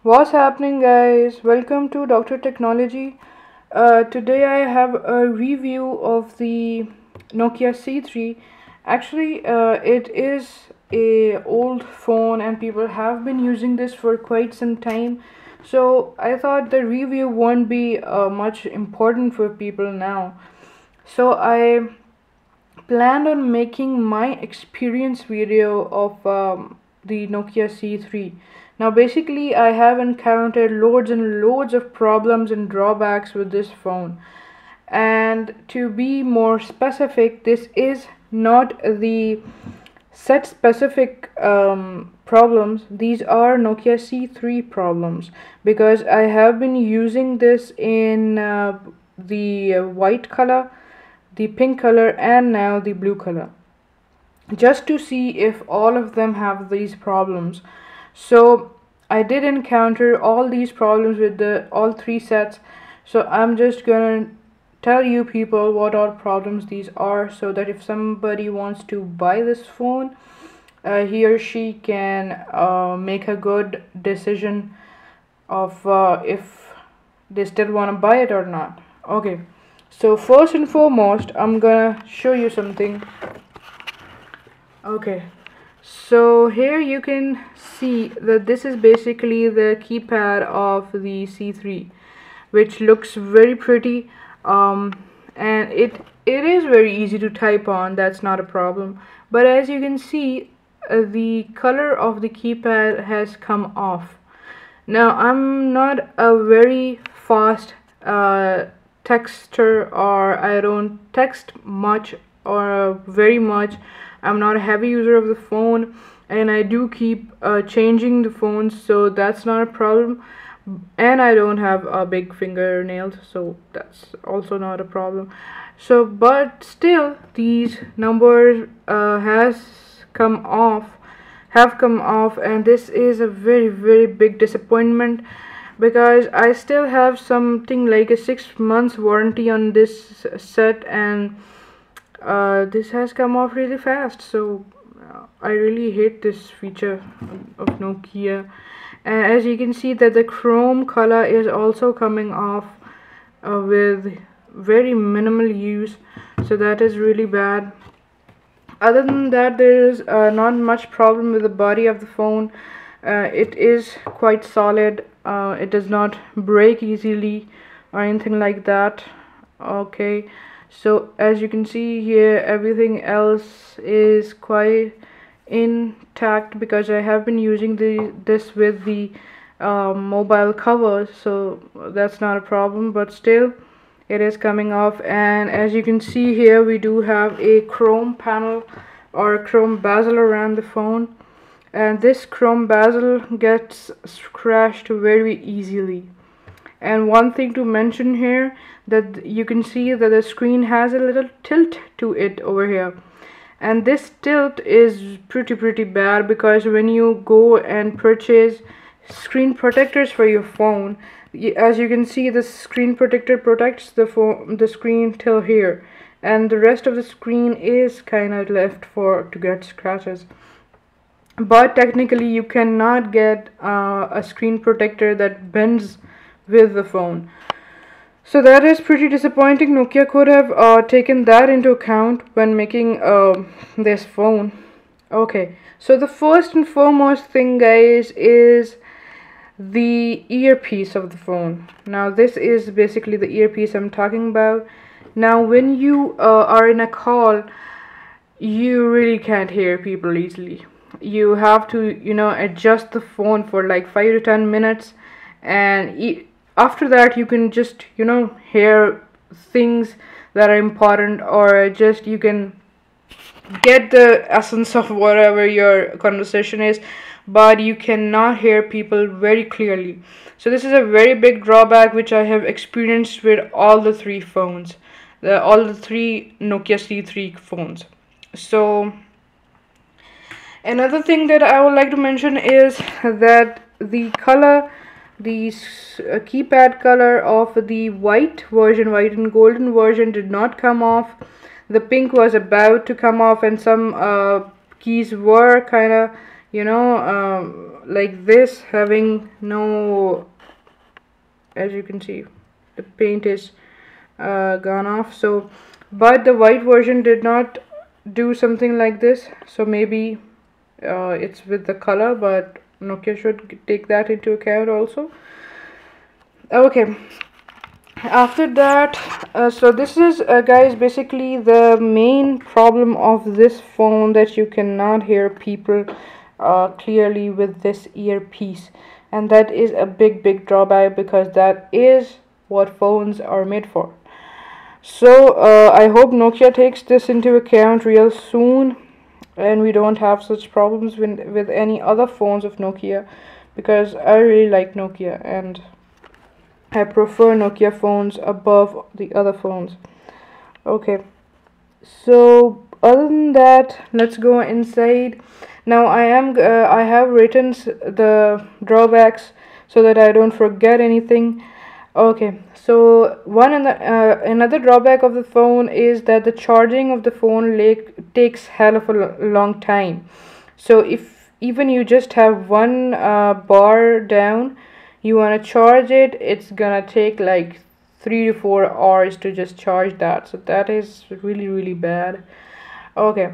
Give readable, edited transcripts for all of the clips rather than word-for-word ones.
What's happening, guys? Welcome to Dr. Technology. Today I have a review of the Nokia C3. Actually, it is a old phone and people have been using this for quite some time. So I thought the review won't be much important for people now. So I planned on making my experience video of the Nokia C3. Now basically I have encountered loads and loads of problems and drawbacks with this phone. And to be more specific, this is not the set specific problems. These are Nokia C3 problems because I have been using this in the white color, the pink color, and now the blue color, just to see if all of them have these problems. So I did encounter all these problems with the all three sets. So I'm just gonna tell you people what all problems these are, so that if somebody wants to buy this phone, he or she can make a good decision of if they still want to buy it or not. Okay, so first and foremost I'm gonna show you something. Okay, so here you can see that this is basically the keypad of the C3, which looks very pretty, and it is very easy to type on. That's not a problem. But as you can see, the color of the keypad has come off. Now I'm not a very fast texter, or I don't text much or very much. I'm not a heavy user of the phone, and I do keep changing the phones, so that's not a problem. And I don't have big fingernails, so that's also not a problem. So but still these numbers have come off, and this is a very big disappointment, because I still have something like a 6 months warranty on this set, and this has come off really fast. So I really hate this feature of Nokia. And as you can see that the chrome color is also coming off with very minimal use, so that is really bad. Other than that, there is not much problem with the body of the phone. It is quite solid. It does not break easily or anything like that. Okay, so as you can see here, everything else is quite intact because I have been using this with the mobile covers, so that's not a problem. But still it is coming off. And as you can see here, we do have a chrome panel or a chrome bezel around the phone, and this chrome bezel gets scratched very easily. And one thing to mention here, that you can see that the screen has a little tilt to it over here, and this tilt is pretty bad, because when you go and purchase screen protectors for your phone, as you can see, the screen protector protects the screen till here, and the rest of the screen is kind of left to get scratches. But technically you cannot get a screen protector that bends with the phone. So that is pretty disappointing. Nokia could have taken that into account when making this phone. Okay, so the first and foremost thing, guys, is the earpiece of the phone. Now this is basically the earpiece I'm talking about. Now when you are in a call, you really can't hear people easily. You have to, adjust the phone for like 5 to 10 minutes, and after that you can just hear things that are important, or just you can get the essence of whatever your conversation is, but you cannot hear people very clearly. So this is a very big drawback which I have experienced with all the three phones, all the three Nokia C3 phones. So another thing that I would like to mention is that the color, the keypad color of the white version, white and golden version, did not come off. The pink was about to come off, and some keys were kind of like this, having no, as you can see, the paint is gone off. So but the white version did not do something like this, so maybe it's with the color, but Nokia should take that into account also. Okay, after that, so this is guys, basically the main problem of this phone, that you cannot hear people clearly with this earpiece, and that is a big drawback, because that is what phones are made for. So I hope Nokia takes this into account real soon, and we don't have such problems with any other phones of Nokia, because I really like Nokia and I prefer Nokia phones above the other phones. Okay, so other than that, let's go inside. Now I have written the drawbacks so that I don't forget anything. Okay, so another drawback of the phone is that the charging of the phone takes hell of a long time. So if even you just have one bar down, you want to charge it, it's gonna take like 3 to 4 hours to just charge that. So that is really bad. Okay,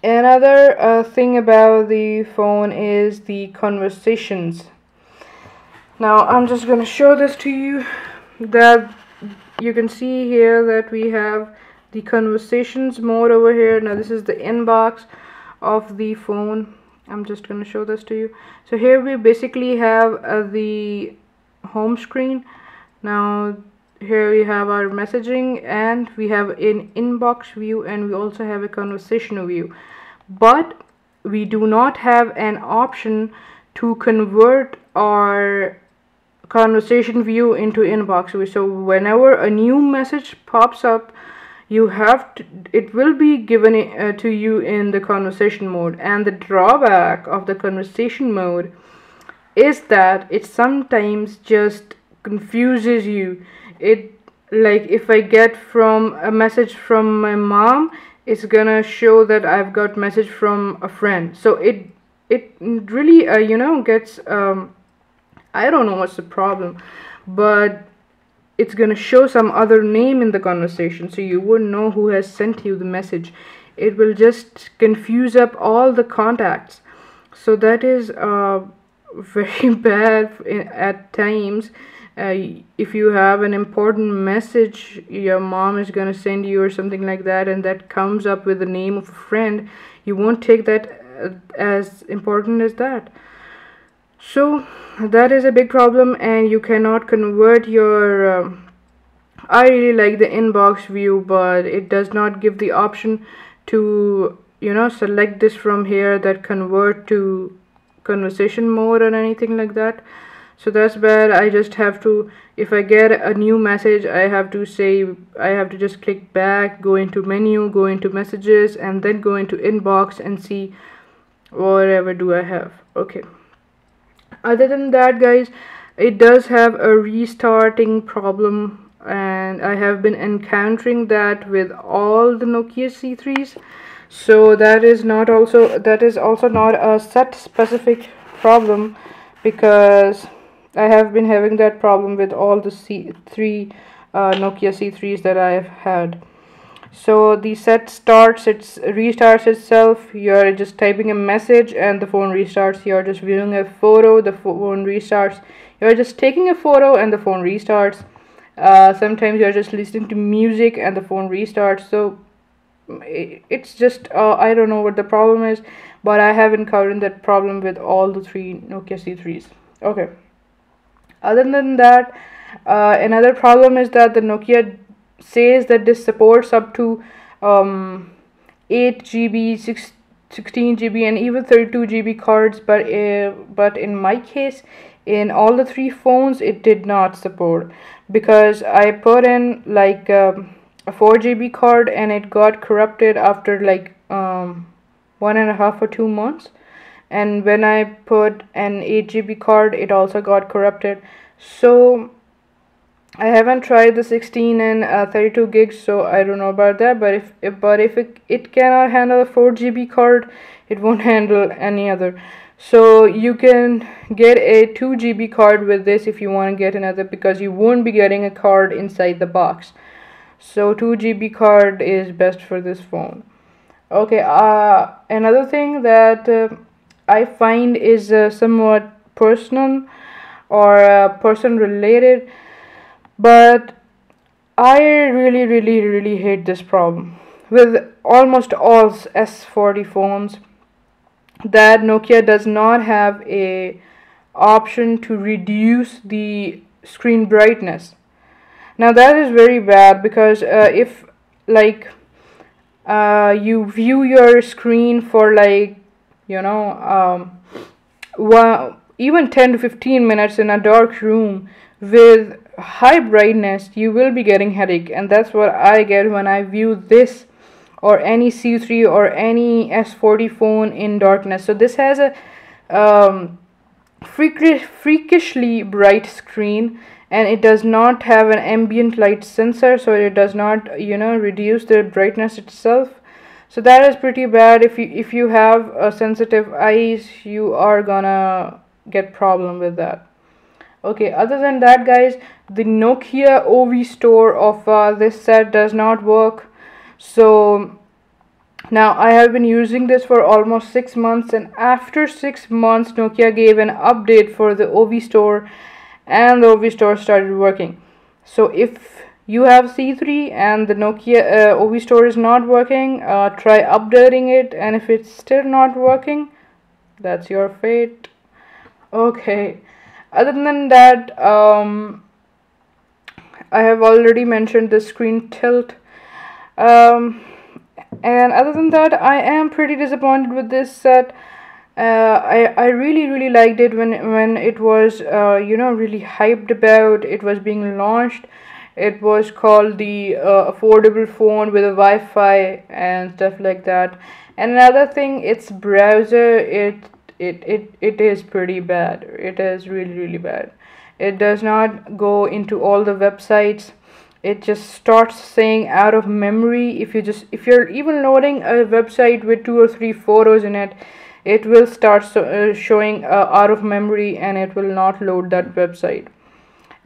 another thing about the phone is the conversations. Now I'm just gonna show this to you, that you can see here that we have the conversations mode over here. Now this is the inbox of the phone. I'm just gonna show this to you. So here we basically have the home screen. Now here we have our messaging, and we have an inbox view, and we also have a conversation view, but we do not have an option to convert our conversation view into inbox view. So whenever a new message pops up, you have to, it will be given to you in the conversation mode. And the drawback of the conversation mode is that it sometimes just confuses you. It, like, if I get from a message from my mom, it's gonna show that I've got message from a friend. So it really gets I don't know what's the problem, but it's gonna show some other name in the conversation, so you wouldn't know who has sent you the message. It will just confuse up all the contacts. So that is very bad at times. If you have an important message your mom is gonna send you or something like that, and that comes up with the name of a friend, you won't take that as important as that. So that is a big problem, and you cannot convert your I really like the inbox view, but it does not give the option to select this from here, that convert to conversation mode or anything like that. So that's bad. I just have to, if I get a new message, I have to just click back, go into menu, go into messages, and then go into inbox and see whatever do I have. Okay, other than that, guys, it does have a restarting problem, and I have been encountering that with all the Nokia C3s. So that is also not a set specific problem, because I have been having that problem with all the Nokia C3s that I have had. So the set restarts itself. You're just typing a message and the phone restarts. You're just viewing a photo, the phone restarts. You're just taking a photo and the phone restarts. Sometimes you're just listening to music and the phone restarts. So it's just I don't know what the problem is, but I have encountered that problem with all the 3 Nokia C3s. Okay, other than that, another problem is that the Nokia says that this supports up to 8 GB, 16 GB, and even 32 GB cards, but in my case, in all the 3 phones, it did not support, because I put in like a 4 GB card, and it got corrupted after like 1.5 or 2 months, and when I put an 8 GB card, it also got corrupted. So I haven't tried the 16 and 32 gigs, so I don't know about that. But if it cannot handle a 4 GB card, it won't handle any other. So you can get a 2 GB card with this if you want to get another, because you won't be getting a card inside the box. So 2 GB card is best for this phone. Okay, another thing that I find is somewhat personal or person related, but I really hate this problem with almost all S40 phones, that Nokia does not have a option to reduce the screen brightness. Now that is very bad, because if like you view your screen for like, you know, even 10 to 15 minutes in a dark room with high brightness, you will be getting headache, and that's what I get when I view this or any C3 or any S40 phone in darkness. So this has a freakishly bright screen, and it does not have an ambient light sensor, so it does not, you know, reduce the brightness itself. So that is pretty bad. If you have a sensitive eyes, you are gonna get problem with that. Okay, other than that, guys, the Nokia OV store of this set does not work. So now I have been using this for almost 6 months, and after 6 months Nokia gave an update for the OV store, and the OV store started working. So if you have C3 and the Nokia OV store is not working, try updating it, and if it's still not working, that's your fate. Okay, other than that, I have already mentioned the screen tilt, and other than that, I am pretty disappointed with this set. I really liked it when it was you know, really hyped about. It was being launched. It was called the affordable phone with a Wi-Fi and stuff like that. And another thing, its browser, it is pretty bad. It is really bad. It does not go into all the websites. It just starts saying out of memory. If you're even loading a website with 2 or 3 photos in it, it will start showing out of memory, and it will not load that website.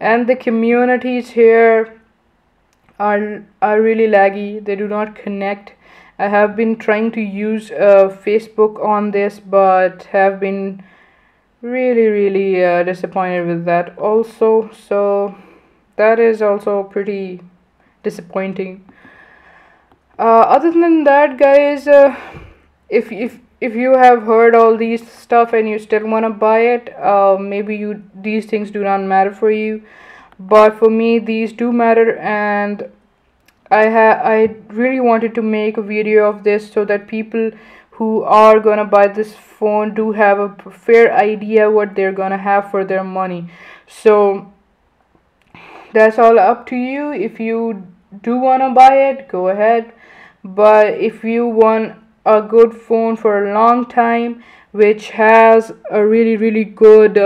And the communities here are really laggy. They do not connect. I have been trying to use Facebook on this, but have been really disappointed with that also. So that is also pretty disappointing. Other than that, guys, if you have heard all these stuff and you still want to buy it, maybe these things do not matter for you, but for me these do matter, and I really wanted to make a video of this so that people who are gonna buy this phone do have a fair idea what they're gonna have for their money. So that's all up to you. If you do wanna buy it, go ahead, but if you want a good phone for a long time, which has a really good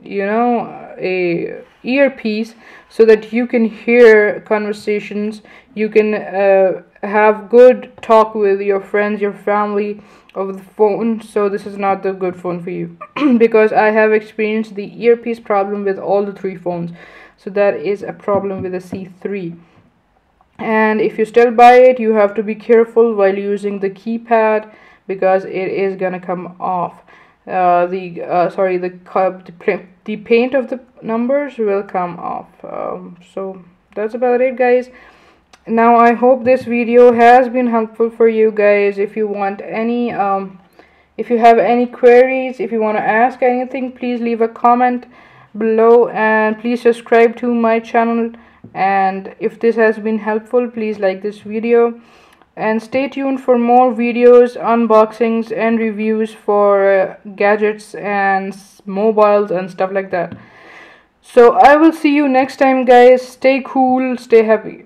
you know, a earpiece, so that you can hear conversations, you can have good talk with your friends, your family over the phone, so this is not the good phone for you. Because I have experienced the earpiece problem with all the 3 phones, so that is a problem with the C3. And if you still buy it, you have to be careful while using the keypad, because it is gonna come off. The paint of the numbers will come off. So that's about it, guys. Now I hope this video has been helpful for you guys. If you want any if you have any queries, if you want to ask anything, please leave a comment below, and please subscribe to my channel. And if this has been helpful, please like this video, and stay tuned for more videos, unboxings and reviews for gadgets and mobiles and stuff like that. So I will see you next time, guys. Stay cool, stay happy.